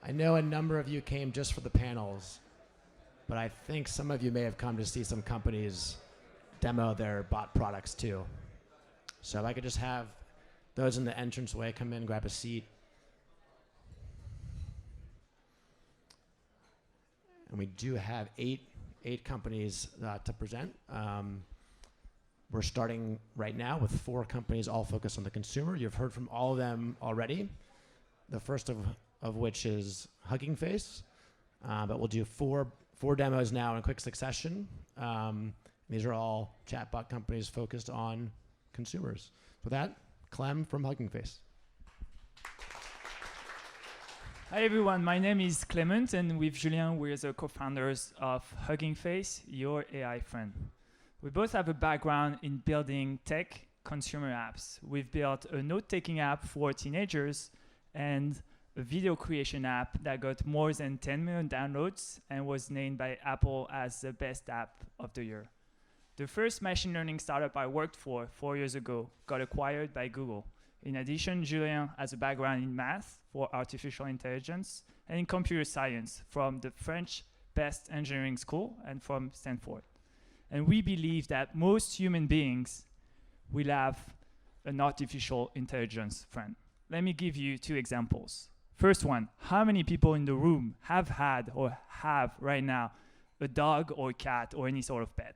I know a number of you came just for the panels, but I think some of you may have come to see some companies demo their bot products too. So if I could just have those in the entranceway come in, grab a seat. And we do have eight companies to present. We're starting right now with 4 companies all focused on the consumer. You've heard from all of them already. The first of which is Hugging Face. But we'll do four demos now in quick succession. These are all chatbot companies focused on consumers. With that, Clem from Hugging Face. Hi everyone, my name is Clement, and with Julien, we're the co-founders of Hugging Face, your AI friend. We both have a background in building tech consumer apps. We've built a note-taking app for teenagers and a video creation app that got more than 10 million downloads and was named by Apple as the best app of the year. The first machine learning startup I worked for 4 years ago got acquired by Google. In addition, Julien has a background in math for artificial intelligence and in computer science from the French Best Engineering School and from Stanford. And we believe that most human beings will have an artificial intelligence friend. Let me give you 2 examples. First one, how many people in the room have had or have right now a dog or cat or any sort of pet?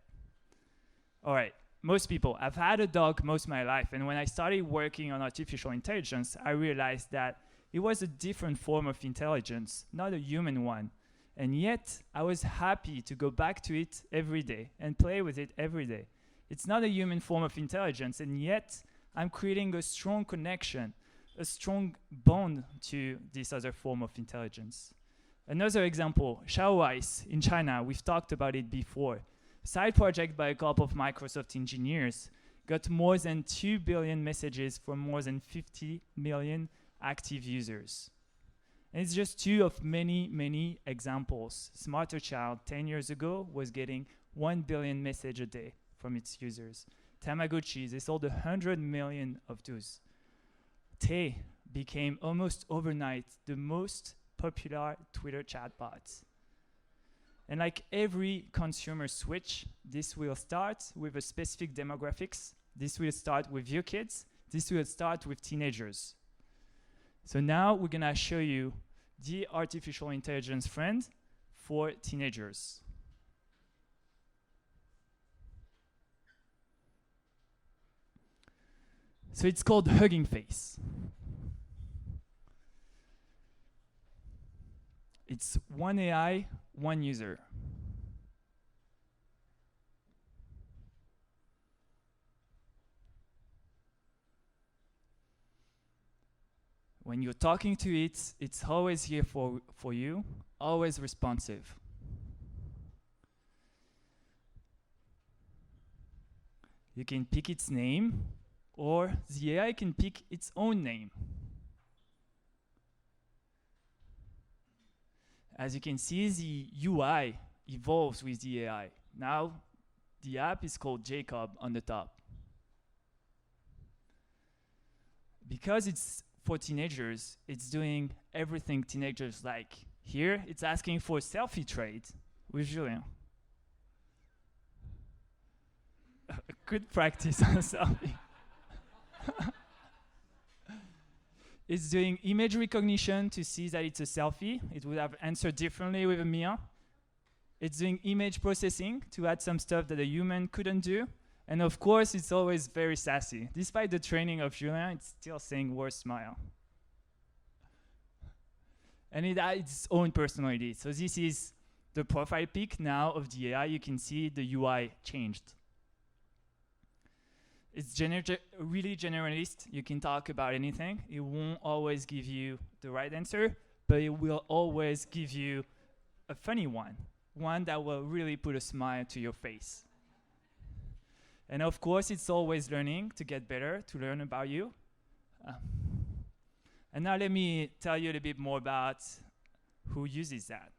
All right, most people. I've had a dog most of my life, and when I started working on artificial intelligence, I realized that it was a different form of intelligence, not a human one. And yet, I was happy to go back to it every day and play with it every day. It's not a human form of intelligence, and yet I'm creating a strong connection, a strong bond to this other form of intelligence. Another example, Xiaowais in China, we've talked about it before. Side project by a couple of Microsoft engineers got more than 2 billion messages from more than 50 million active users. And it's just 2 of many, many examples. Smarter Child 10 years ago was getting 1 billion messages a day from its users. Tamagotchi, they sold 100 million of those. Tay became almost overnight the most popular Twitter chatbot. And like every consumer switch, this will start with a specific demographics. This will start with your kids. This will start with teenagers. So now we're gonna show you the artificial intelligence friend for teenagers. So it's called Hugging Face. It's one AI, one user. When you're talking to it, it's always here for you, always responsive. You can pick its name, or the AI can pick its own name. As you can see, the UI evolves with the AI. Now, the app is called Jacob on the top. Because it's for teenagers, it's doing everything teenagers like. Here, it's asking for a selfie trade with Julien. Good practice on a selfie. It's doing image recognition to see that it's a selfie. It would have answered differently with a Mia. It's doing image processing to add some stuff that a human couldn't do. And of course, it's always very sassy. Despite the training of Julien, it's still saying worst smile. And it adds its own personality. So this is the profile pic now of the AI. You can see the UI changed. It's really generalist. You can talk about anything. It won't always give you the right answer, but it will always give you a funny one that will really put a smile to your face. And of course, it's always learning to get better, to learn about you. And now let me tell you a little bit more about who uses that.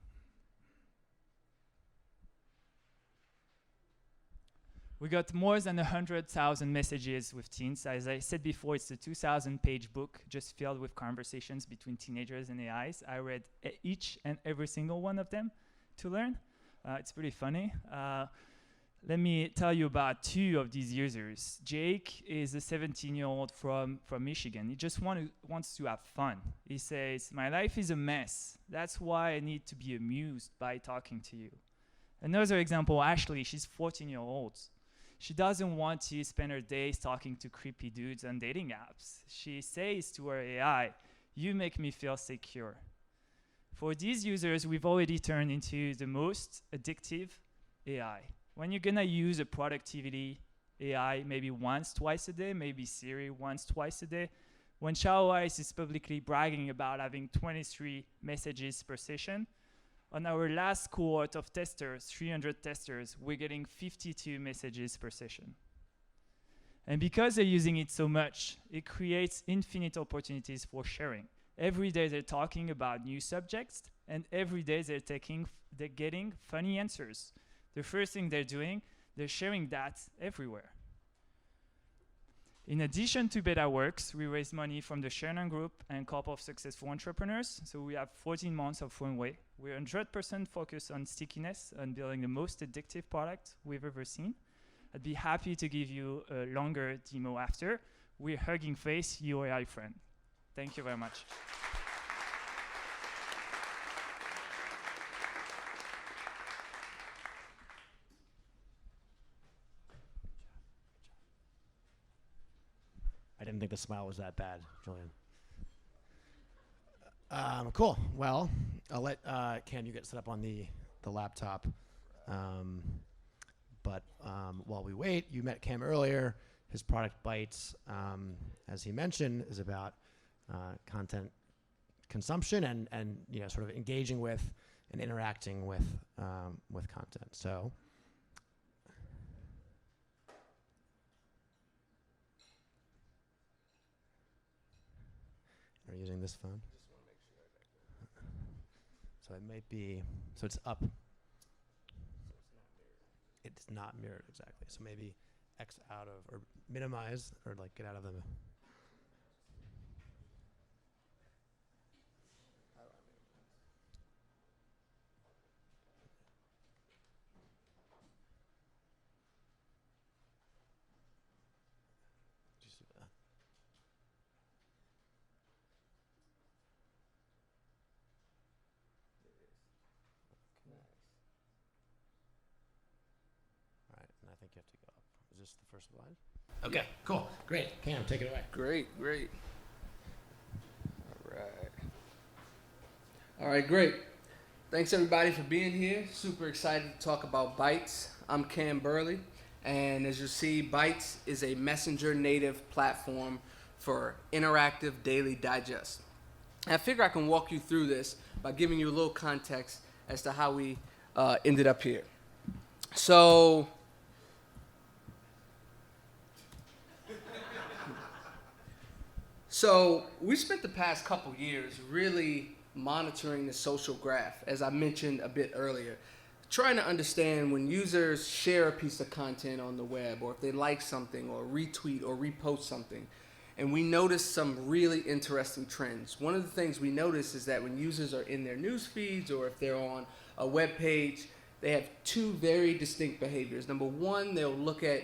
We got more than 100,000 messages with teens. As I said before, it's a 2,000-page book just filled with conversations between teenagers and AIs. I read each and every single one of them to learn. It's pretty funny. Let me tell you about two of these users. Jake is a 17-year-old from Michigan. He just wants to have fun. He says, "My life is a mess. That's why I need to be amused by talking to you." Another example, Ashley, she's 14-year-old. She doesn't want to spend her days talking to creepy dudes on dating apps. She says to her AI, "You make me feel secure." For these users, we've already turned into the most addictive AI. When you're gonna use a productivity AI maybe once, twice a day, maybe Siri once, twice a day, when Shadowwise is publicly bragging about having 23 messages per session, on our last cohort of testers, 300 testers, we're getting 52 messages per session. And because they're using it so much, it creates infinite opportunities for sharing. Every day they're talking about new subjects, and every day they're getting funny answers. The first thing they're doing, they're sharing that everywhere. In addition to BetaWorks, we raised money from the Shannon Group and a couple of successful entrepreneurs. So we have 14 months of runway. We're 100% focused on stickiness and building the most addictive product we've ever seen. I'd be happy to give you a longer demo after. We're Hugging Face, your AI friend. Thank you very much. I didn't think the smile was that bad, Julian. Cool. Well, I'll let Cam, you get set up on the laptop. But while we wait, you met Cam earlier. His product Bytes, as he mentioned, is about content consumption and sort of engaging with and interacting with content. So. Are you using this phone? Just want to make sure that So it might be, so it's up. so it's not mirrored. It's not mirrored exactly. So maybe X out of, or minimize, or like get out of the. How do I minimize? Just do that. There it is. Nice. All right, and I think you have to go up. Is this the first slide? Okay, cool, great. Cam, take it away. Great. All right, great. Thanks everybody for being here. Super excited to talk about Bytes. I'm Cam Burley, and as you see, Bytes is a messenger native platform for interactive daily digest. And I figure I can walk you through this by giving you a little context as to how we ended up here. So, we spent the past couple years really monitoring the social graph, as I mentioned a bit earlier, trying to understand when users share a piece of content on the web, or if they like something, or retweet or repost something. And we noticed some really interesting trends. One of the things we noticed is that when users are in their news feeds, or if they're on a web page, they have two very distinct behaviors. Number one, they'll look at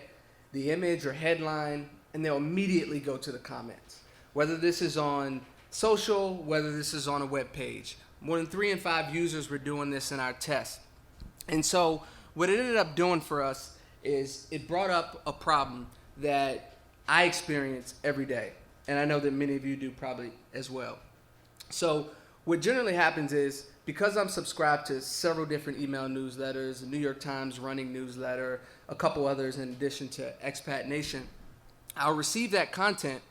the image or headline, and they'll immediately go to the comments. Whether this is on social, whether this is on a web page. More than 3 in 5 users were doing this in our test. And so what it ended up doing for us is it brought up a problem that I experience every day. And I know that many of you do probably as well. So what generally happens is, because I'm subscribed to several different email newsletters, the New York Times running newsletter, a couple others in addition to Expat Nation, I'll receive that content.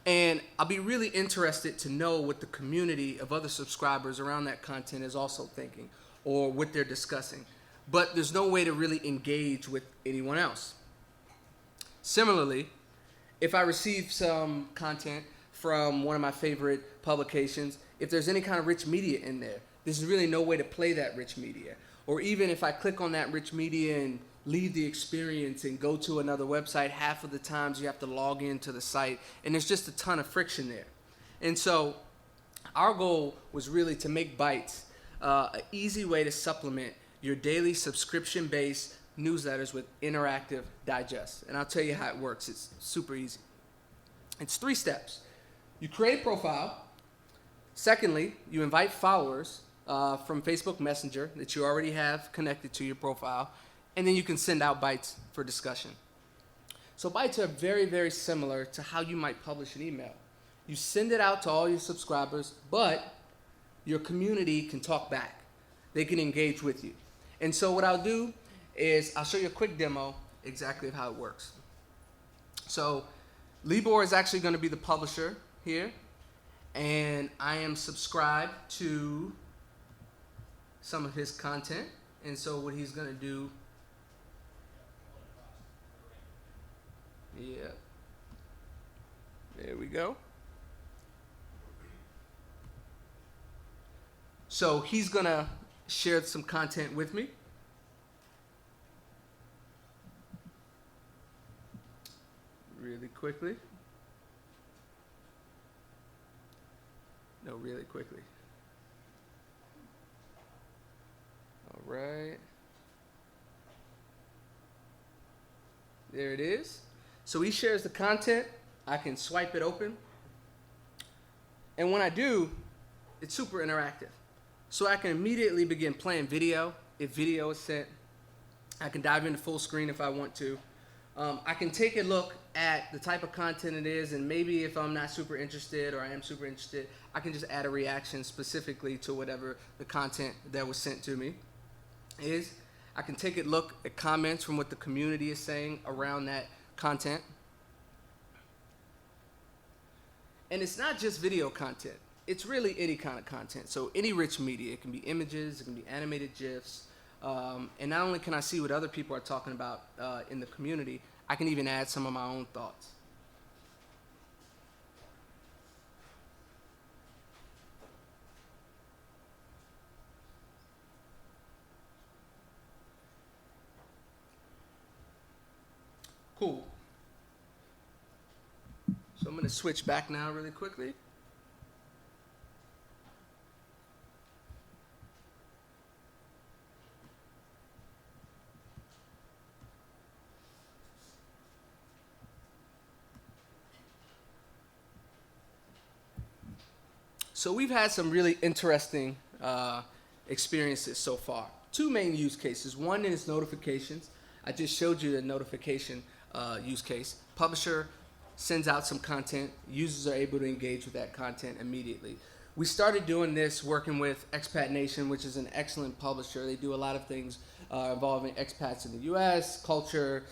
And I'll be really interested to know what the community of other subscribers around that content is also thinking, or what they're discussing. But there's no way to really engage with anyone else. Similarly, if I receive some content from one of my favorite publications, if there's any kind of rich media in there, there's really no way to play that rich media. Or even if I click on that rich media and leave the experience and go to another website. Half of the times you have to log into the site, and there's just a ton of friction there. And so our goal was really to make Bytes an easy way to supplement your daily subscription-based newsletters with interactive digests. And I'll tell you how it works. It's super easy. It's 3 steps. You create a profile. Secondly, you invite followers from Facebook Messenger that you already have connected to your profile, and then you can send out Bytes for discussion. So Bytes are very, very similar to how you might publish an email. You send it out to all your subscribers, but your community can talk back. They can engage with you. And so what I'll do is I'll show you a quick demo exactly of how it works. So Libor is actually going to be the publisher here, and I am subscribed to some of his content. And so what he's going to do, yeah, there we go. So he's going to share some content with me. Really quickly. No, really quickly. All right. There it is. So he shares the content. I can swipe it open. And when I do, it's super interactive. So I can immediately begin playing video if video is sent. I can dive into full screen if I want to. I can take a look at the type of content it is, and maybe if I'm not super interested or I am super interested, I can just add a reaction specifically to whatever the content that was sent to me is. I can take a look at comments from what the community is saying around that content. And it's not just video content. It's really any kind of content. So any rich media. It can be images, it can be animated GIFs. And not only can I see what other people are talking about in the community, I can even add some of my own thoughts. Cool. So I'm going to switch back now really quickly. So we've had some really interesting experiences so far. 2 main use cases. One is notifications. I just showed you the notification use case. Publisher sends out some content. Users are able to engage with that content immediately. We started doing this working with Expat Nation, which is an excellent publisher. They do a lot of things involving expats in the US, culture,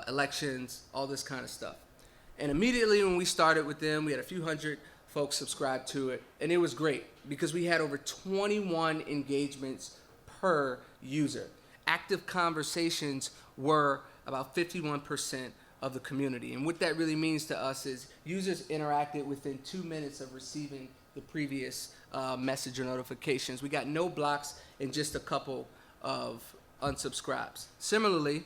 elections, all this kind of stuff. And immediately when we started with them, we had a few hundred folks subscribed to it, and it was great because we had over 21 engagements per user. Active conversations were about 51% of the community, and what that really means to us is users interacted within 2 minutes of receiving the previous message or notifications. We got no blocks and just a couple of unsubscribes. Similarly,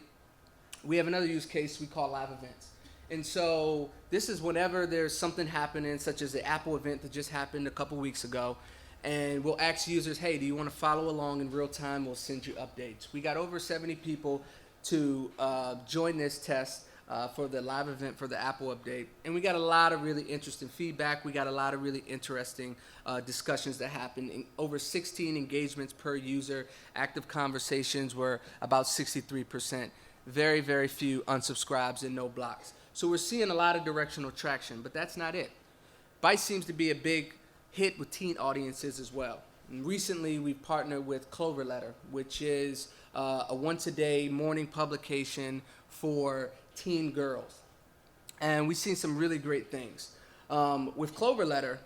we have another use case we call live events. And so this is whenever there's something happening, such as the Apple event that just happened a couple weeks ago, and we'll ask users, hey, do you want to follow along in real time? We'll send you updates. We got over 70 people to join this test for the live event for the Apple update, and we got a lot of really interesting feedback. We got a lot of really interesting discussions that happened. Over 16 engagements per user. Active conversations were about 63%. Very, very few unsubscribes and no blocks. So we're seeing a lot of directional traction, but that's not it. Bytes seems to be a big hit with teen audiences as well. And recently, we've partnered with Clover Letter, which is a once-a-day morning publication for teen girls. And we've seen some really great things. With Clover Letter,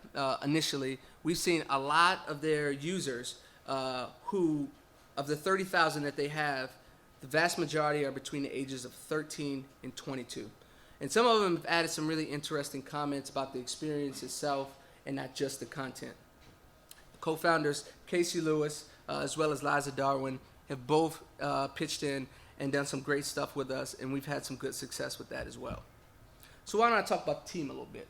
initially, we've seen a lot of their users who, of the 30,000 that they have, the vast majority are between the ages of 13 and 22. And some of them have added some really interesting comments about the experience itself and not just the content. The co-founders, Casey Lewis, as well as Liza Darwin, have both pitched in and done some great stuff with us, and we've had some good success with that as well. So why don't I talk about the team a little bit?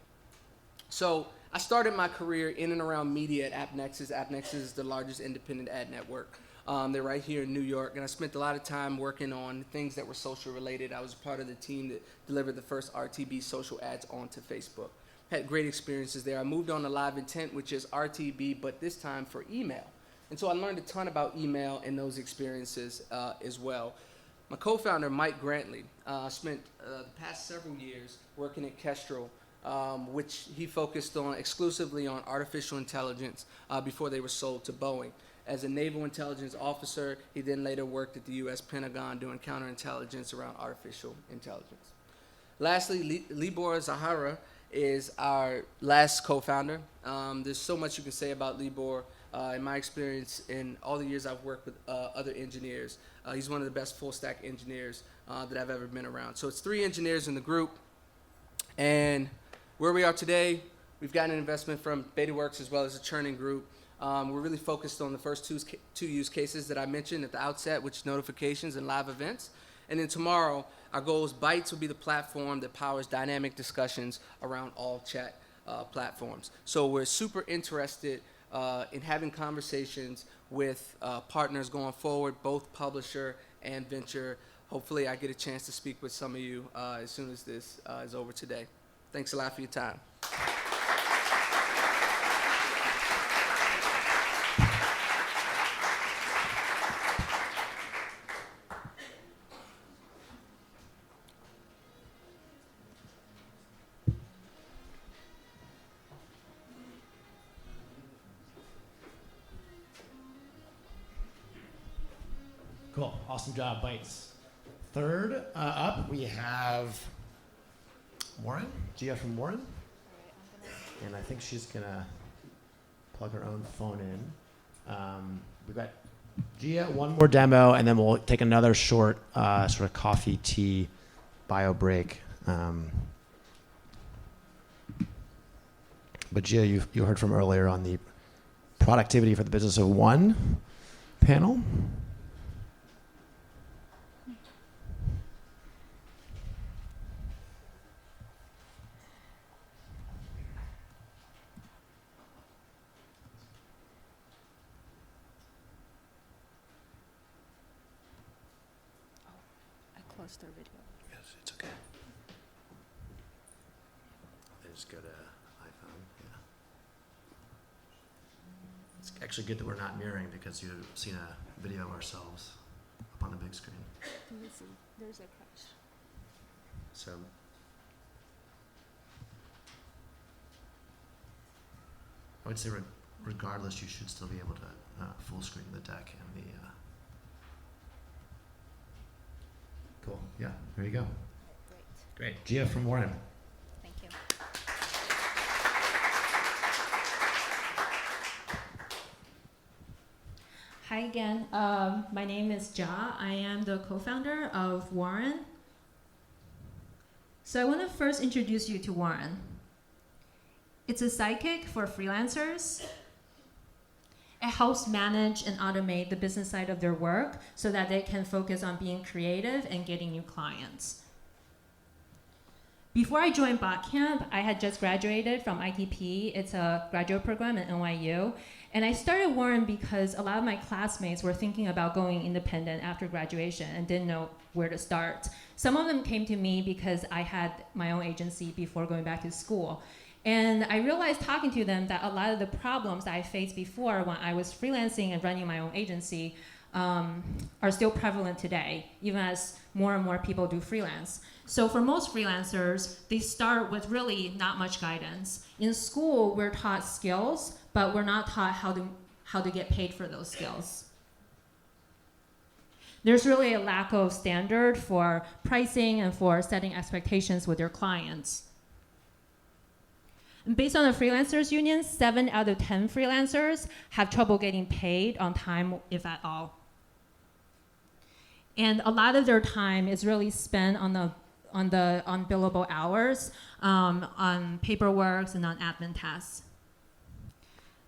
So I started my career in and around media at AppNexus. AppNexus is the largest independent ad network. They're right here in New York, and I spent a lot of time working on things that were social related. I was part of the team that delivered the first RTB social ads onto Facebook. Had great experiences there. I moved on to Live Intent, which is RTB, but this time for email. And so I learned a ton about email and those experiences as well. My co-founder, Mike Grantley, spent the past several years working at Kestrel, which he focused on exclusively on artificial intelligence before they were sold to Boeing. As a naval intelligence officer, he then later worked at the U.S. Pentagon doing counterintelligence around artificial intelligence. Lastly, Libor Zahara is our last co-founder. There's so much you can say about Libor. In my experience, in all the years I've worked with other engineers, he's one of the best full-stack engineers that I've ever been around. So it's 3 engineers in the group. And where we are today, we've gotten an investment from BetaWorks as well as the Churning Group. We're really focused on the first two use cases that I mentioned at the outset, which is notifications and live events. And then tomorrow, our goal is Bytes will be the platform that powers dynamic discussions around all chat platforms. So we're super interested in having conversations with partners going forward, both publisher and venture. Hopefully I get a chance to speak with some of you as soon as this is over today. Thanks a lot for your time. Cool. Awesome job, Bytes. Third up, we have Warren, Gia from Warren. And I think she's going to plug her own phone in. We've got Gia, one more demo, and then we'll take another short sort of coffee, tea, bio break. But Gia, you heard from earlier on the productivity for the business of one panel. Their video. Yes, it's okay. They just go to iPhone. Yeah. It's actually good that we're not mirroring because you've seen a video of ourselves up on the big screen. Let me see. There's a crash. So I would say regardless, you should still be able to full screen the deck and the cool. Yeah, there you go. Great. Great. Gia from Warren. Thank you. Hi again. My name is Ja. I am the co-founder of Warren. So I want to first introduce you to Warren. It's a sidekick for freelancers. It helps manage and automate the business side of their work so that they can focus on being creative and getting new clients. Before I joined Botcamp, I had just graduated from ITP. It's a graduate program at NYU. And I started Warren because a lot of my classmates were thinking about going independent after graduation and didn't know where to start. Some of them came to me because I had my own agency before going back to school. And I realized talking to them that a lot of the problems that I faced before when I was freelancing and running my own agency are still prevalent today, even as more and more people do freelance. So for most freelancers, they start with really not much guidance. In school, we're taught skills, but we're not taught how to get paid for those skills. There's really a lack of standard for pricing and for setting expectations with your clients. Based on the freelancers union, 7 out of 10 freelancers have trouble getting paid on time, if at all. And a lot of their time is really spent on billable hours, on paperwork and on admin tasks.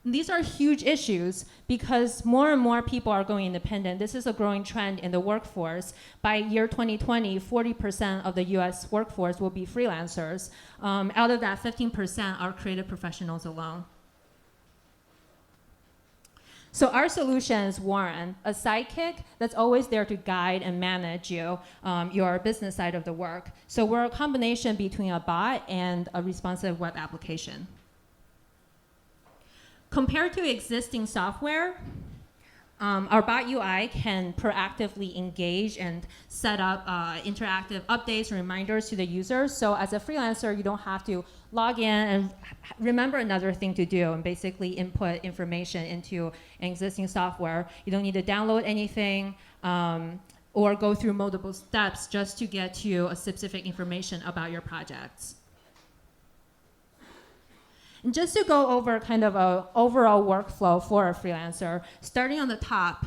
These are huge issues because more and more people are going independent. This is a growing trend in the workforce. By year 2020, 40% of the US workforce will be freelancers. Out of that, 15% are creative professionals alone. So our solution is Warren, a sidekick that's always there to guide and manage you, your business side of the work. So we're a combination between a bot and a responsive web application. Compared to existing software, our bot UI can proactively engage and set up interactive updates and reminders to the users. So as a freelancer, you don't have to log in and remember another thing to do and basically input information into an existing software. You don't need to download anything or go through multiple steps just to get to a specific information about your projects. And just to go over kind of an overall workflow for a freelancer, starting on the top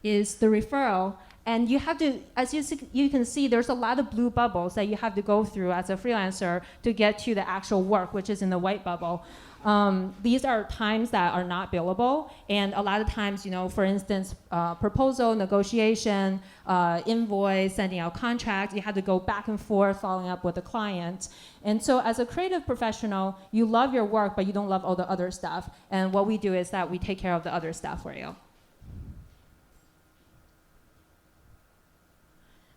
is the referral. And you have to, as you can see, there's a lot of blue bubbles that you have to go through as a freelancer to get to the actual work, which is in the white bubble. These are times that are not billable, and a lot of times, you know, for instance, proposal, negotiation, invoice, sending out contracts, you have to go back and forth following up with the client. And so as a creative professional, you love your work, but you don't love all the other stuff. And what we do is that we take care of the other stuff for you.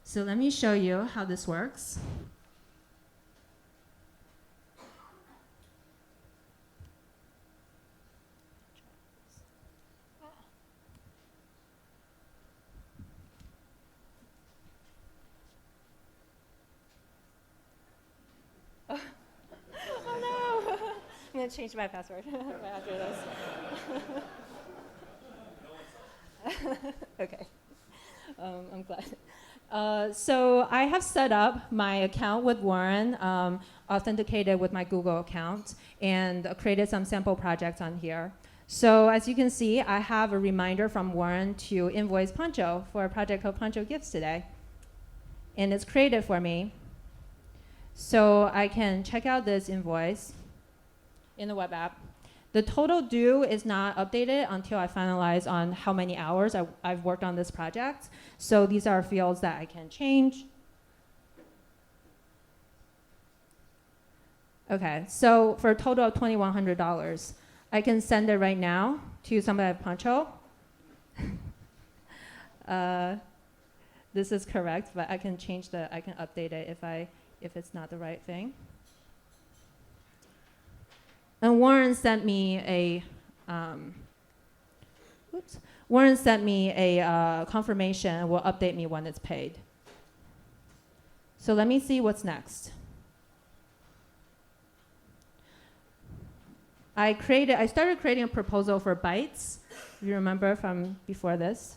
So let me show you how this works. Oh no! I'm gonna change my password after this. Okay, I'm glad. So I have set up my account with Warren, authenticated with my Google account, and created some sample projects on here. So as you can see, I have a reminder from Warren to invoice Pancho for a project called Pancho Gifts today. And it's created for me. So I can check out this invoice in the web app. The total due is not updated until I finalize on how many hours I've worked on this project. So these are fields that I can change. Okay, so for a total of $2,100, I can send it right now to somebody at Pancho. This is correct, but I can change I can update it if it's not the right thing. And Warren sent me a confirmation and will update me when it's paid. So let me see what's next. I started creating a proposal for Bytes, if you remember from before this.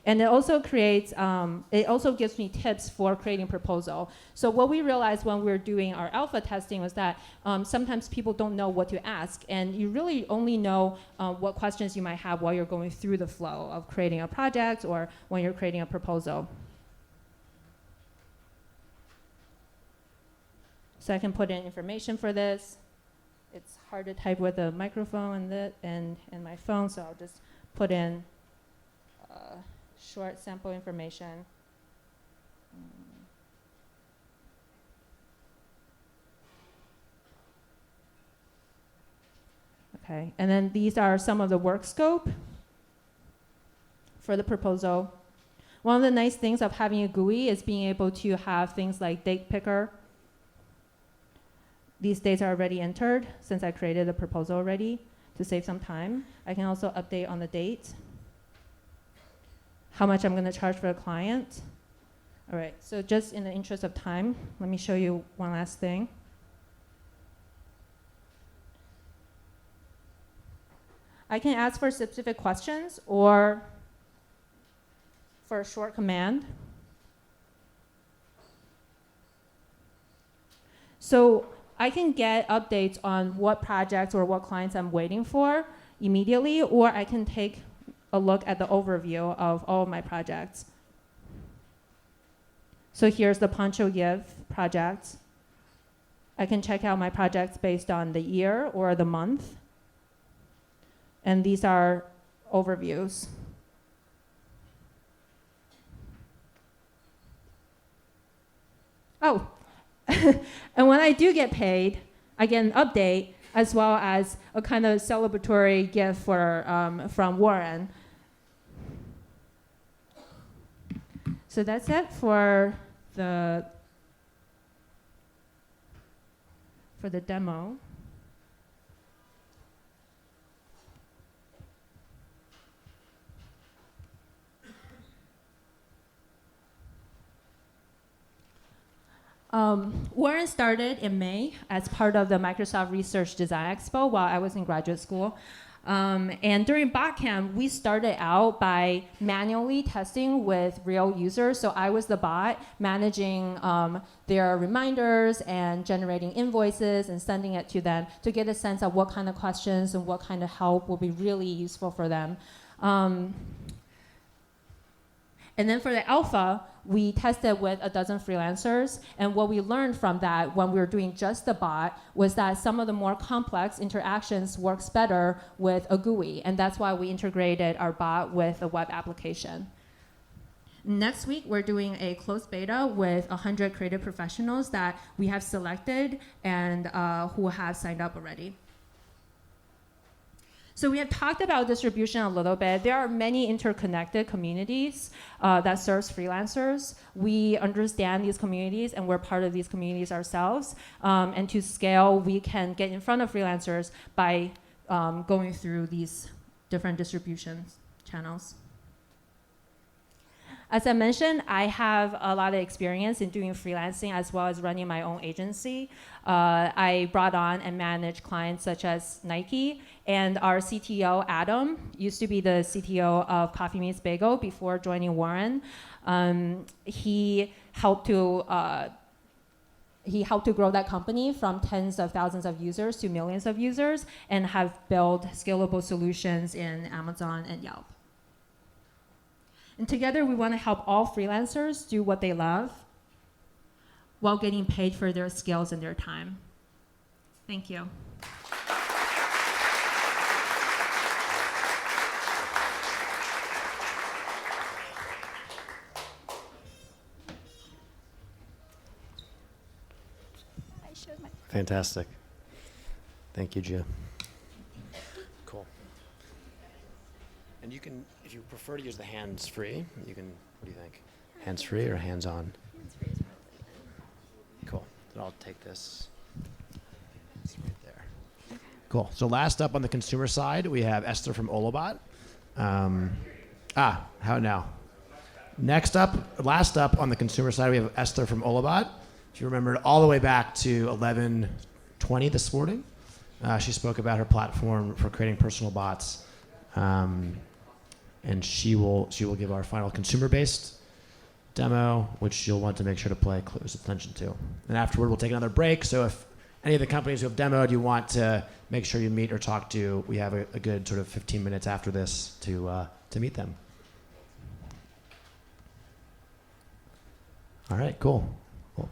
And it also gives me tips for creating proposal. So what we realized when we were doing our alpha testing was that sometimes people don't know what to ask, and you really only know what questions you might have while you're going through the flow of creating a project or when you're creating a proposal. So I can put in information for this. It's hard to type with a microphone and my phone, so I'll just put in short sample information. Okay, and then these are some of the work scope for the proposal. One of the nice things of having a GUI is being able to have things like date picker. These dates are already entered since I created the proposal already to save some time. I can also update on the date, how much I'm going to charge for a client. All right, so just in the interest of time, let me show you one last thing. I can ask for specific questions or for a short command. So I can get updates on what projects or what clients I'm waiting for immediately, or I can take a look at the overview of all of my projects. So here's the Pancho Give project. I can check out my projects based on the year or the month. And these are overviews. Oh, and when I do get paid, I get an update as well as a kind of celebratory gift from Warren. So that's it for the demo. Warren started in May as part of the Microsoft Research Design Expo while I was in graduate school. And during Botcamp, we started out by manually testing with real users. So I was the bot managing their reminders and generating invoices and sending it to them to get a sense of what kind of questions and what kind of help will be really useful for them. And then for the alpha, we tested with a dozen freelancers, and what we learned from that when we were doing just the bot was that some of the more complex interactions works better with a GUI, and that's why we integrated our bot with a web application. Next week, we're doing a closed beta with 100 creative professionals that we have selected and who have signed up already. So we have talked about distribution a little bit. There are many interconnected communities that serves freelancers. We understand these communities and we're part of these communities ourselves. And to scale, we can get in front of freelancers by going through these different distribution channels. As I mentioned, I have a lot of experience in doing freelancing as well as running my own agency. I brought on and managed clients such as Nike, and our CTO, Adam, used to be the CTO of Coffee Meets Bagel before joining Warren. He helped to grow that company from tens of thousands of users to millions of users and have built scalable solutions in Amazon and Yelp. And together, we want to help all freelancers do what they love while getting paid for their skills and their time. Thank you. I showed my. Fantastic. Thank you, Gia. Cool. And you can, if you prefer to use the hands-free, you can, what do you think? Hands-free or hands-on? Hands-free is probably Cool. Then I'll take this. It's right there. Cool. So last up on the consumer side, we have Esther from Olabot. How now? Last up on the consumer side, we have Esther from Olabot. If you remember all the way back to 11:20 this morning, she spoke about her platform for creating personal bots. And she will give our final consumer-based demo, which you'll want to make sure to pay close attention to. And afterward, we'll take another break. So if any of the companies who have demoed you want to make sure you meet or talk to, we have a good sort of 15 minutes after this to meet them. All right, cool.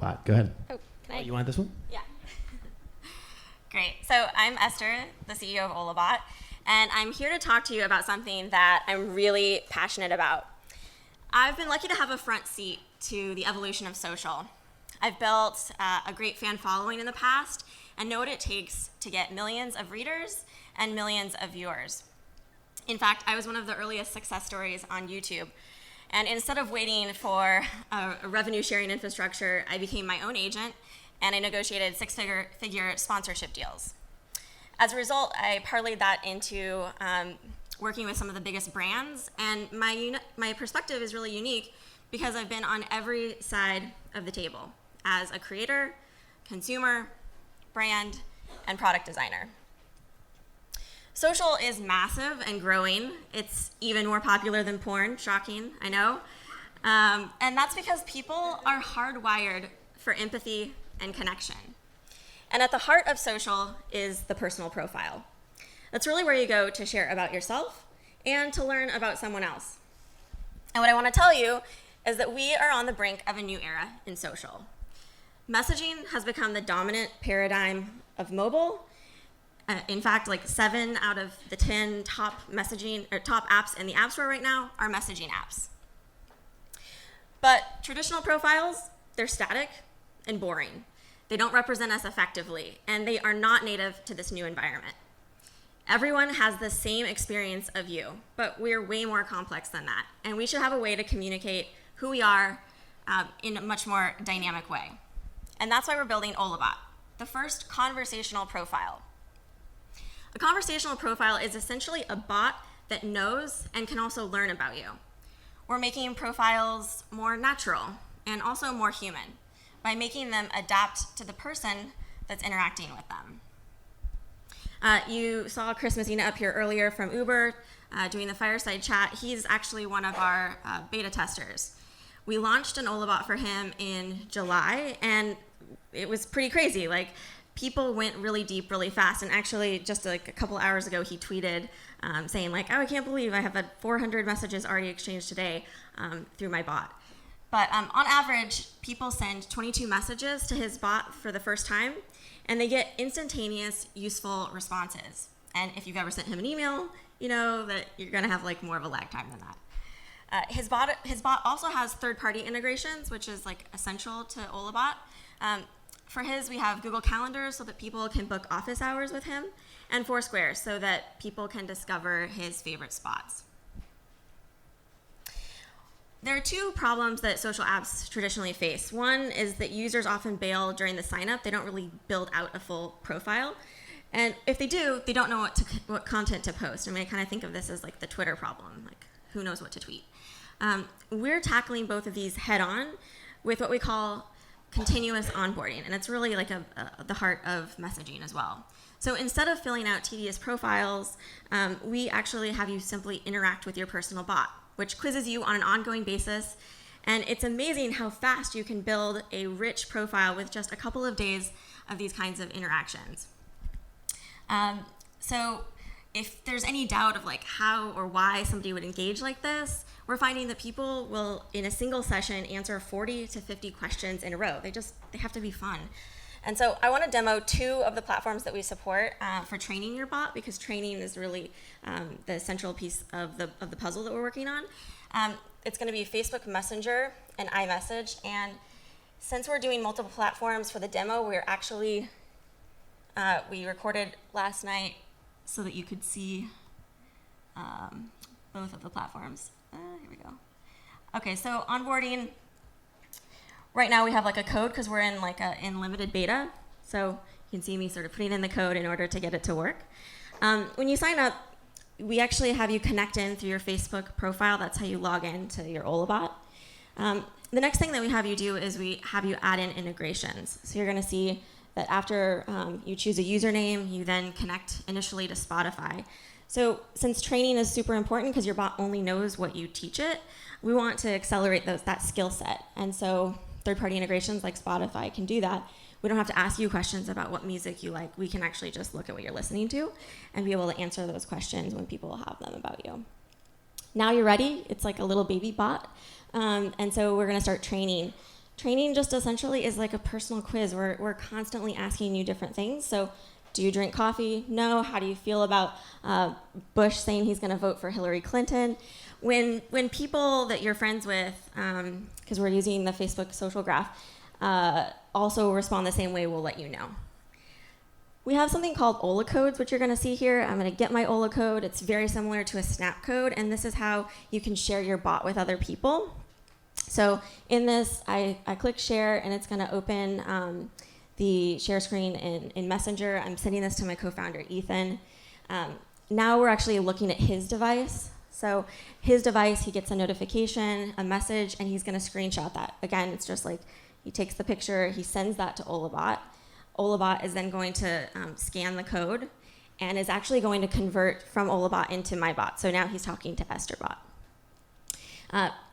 Bot, go ahead. Oh, can I? You want this one? Yeah. Great. So I'm Esther, the CEO of Olabot, and I'm here to talk to you about something that I'm really passionate about. I've been lucky to have a front seat to the evolution of social. I've built a great fan following in the past and know what it takes to get millions of readers and millions of viewers. In fact, I was one of the earliest success stories on YouTube. And instead of waiting for a revenue sharing infrastructure, I became my own agent and I negotiated six-figure sponsorship deals. As a result, I parlayed that into working with some of the biggest brands, and my perspective is really unique because I've been on every side of the table as a creator, consumer, brand, and product designer. Social is massive and growing. It's even more popular than porn, shocking, I know. And that's because people are hardwired for empathy and connection. And at the heart of social is the personal profile. That's really where you go to share about yourself and to learn about someone else. And what I want to tell you is that we are on the brink of a new era in social. Messaging has become the dominant paradigm of mobile. In fact, like 7 out of the 10 top apps in the App Store right now are messaging apps. But traditional profiles, they're static and boring. They don't represent us effectively, and they are not native to this new environment. Everyone has the same experience of you, but we're way more complex than that, and we should have a way to communicate who we are in a much more dynamic way. And that's why we're building Olabot, the first conversational profile. A conversational profile is essentially a bot that knows and can also learn about you. We're making profiles more natural and also more human by making them adapt to the person that's interacting with them. You saw Chris Messina up here earlier from Uber doing the fireside chat. He's actually one of our beta testers. We launched an Olabot for him in July, and it was pretty crazy. Like, people went really deep really fast, and actually just like a couple hours ago he tweeted saying like, oh, I can't believe I have had 400 messages already exchanged today through my bot. But on average, people send 22 messages to his bot for the first time, and they get instantaneous, useful responses. And if you've ever sent him an email, you know that you're gonna have like more of a lag time than that. His bot also has third-party integrations, which is like essential to Olabot. For his, we have Google Calendar so that people can book office hours with him, and Foursquare so that people can discover his favorite spots. There are 2 problems that social apps traditionally face. One is that users often bail during the sign-up. They don't really build out a full profile. And if they do, they don't know what content to post. I mean, I kind of think of this as like the Twitter problem, like who knows what to tweet. We're tackling both of these head-on with what we call continuous onboarding, and it's really like the heart of messaging as well. So instead of filling out tedious profiles, we actually have you simply interact with your personal bot, which quizzes you on an ongoing basis. And it's amazing how fast you can build a rich profile with just a couple of days of these kinds of interactions. So if there's any doubt of like how or why somebody would engage like this, we're finding that people will, in a single session, answer 40 to 50 questions in a row. They have to be fun. And so I want to demo 2 of the platforms that we support for training your bot, because training is really the central piece of the puzzle that we're working on. It's going to be Facebook Messenger and iMessage. And since we're doing multiple platforms for the demo, we're actually, we recorded last night so that you could see both of the platforms. Here we go. Okay, so onboarding. Right now we have like a code because we're in like in limited beta. So you can see me sort of putting in the code in order to get it to work. When you sign up, we actually have you connect in through your Facebook profile. That's how you log in to your Olabot. The next thing that we have you do is we have you add in integrations. So you're going to see that after you choose a username, you then connect initially to Spotify. So since training is super important because your bot only knows what you teach it, we want to accelerate that skill set. And so third-party integrations like Spotify can do that. We don't have to ask you questions about what music you like. We can actually just look at what you're listening to and be able to answer those questions when people have them about you. Now you're ready. It's like a little baby bot. And so we're going to start training. Training just essentially is like a personal quiz. We're constantly asking you different things. So do you drink coffee? No. How do you feel about Bush saying he's going to vote for Hillary Clinton? When people that you're friends with, because we're using the Facebook social graph, also respond the same way, we'll let you know. We have something called Ola codes, which you're going to see here. I'm going to get my Ola code. It's very similar to a Snap code, and this is how you can share your bot with other people. So in this, I click share, and it's going to open the share screen in Messenger. I'm sending this to my co-founder, Ethan. Now we're actually looking at his device. So his device, he gets a notification, a message, and he's going to screenshot that. Again, it's just like he takes the picture, he sends that to Olabot. Olabot is then going to scan the code and is actually going to convert from Olabot into my bot. So now he's talking to EstherBot.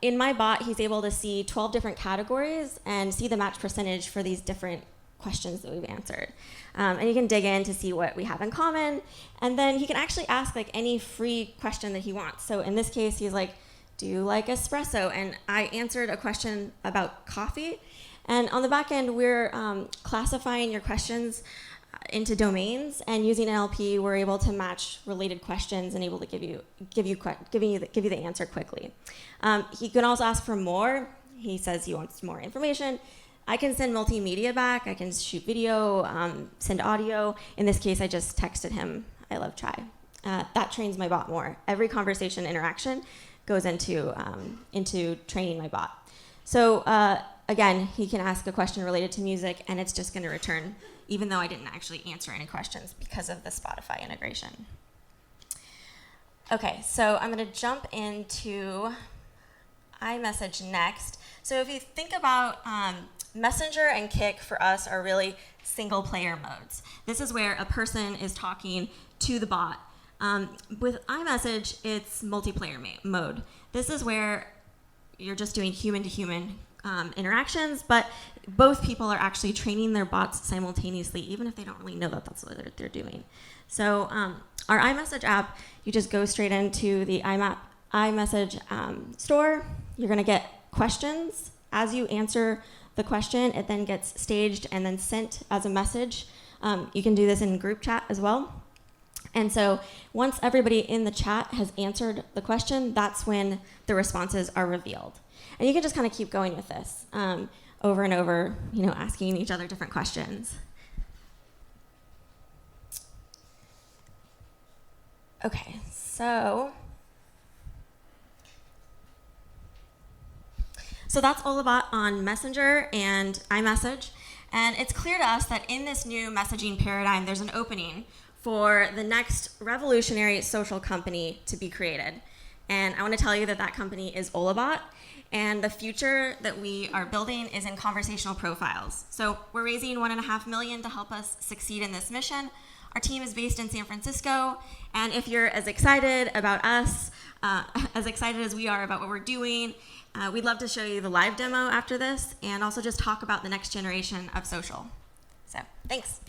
In my bot, he's able to see 12 different categories and see the match percentage for these different questions that we've answered. And he can dig in to see what we have in common. And then he can actually ask like any free question that he wants. So in this case, he's like, do you like espresso? And I answered a question about coffee. And on the back end, we're classifying your questions into domains, and using NLP, we're able to match related questions and able to give you the answer quickly. He can also ask for more. He says he wants more information. I can send multimedia back. I can shoot video, send audio. In this case, I just texted him, "I love chai." That trains my bot more. Every conversation interaction goes into training my bot. So again, he can ask a question related to music, and it's just going to return, even though I didn't actually answer any questions because of the Spotify integration. Okay, so I'm going to jump into iMessage next. So if you think about Messenger and Kik for us are really single player modes. This is where a person is talking to the bot. With iMessage, it's multiplayer mode. This is where you're just doing human-to-human interactions, but both people are actually training their bots simultaneously, even if they don't really know that that's what they're doing. So our iMessage app, you just go straight into the iMessage store. You're going to get questions. As you answer the question, it then gets staged and then sent as a message. You can do this in group chat as well. And so once everybody in the chat has answered the question, that's when the responses are revealed. And you can just kind of keep going with this over and over, asking each other different questions. Okay, so that's Olabot on Messenger and iMessage. And it's clear to us that in this new messaging paradigm, there's an opening for the next revolutionary social company to be created. And I want to tell you that company is Olabot. And the future that we are building is in conversational profiles. So we're raising $1.5 million to help us succeed in this mission. Our team is based in San Francisco. And if you're as excited about us, as excited as we are about what we're doing, we'd love to show you the live demo after this and also just talk about the next generation of social. So thanks.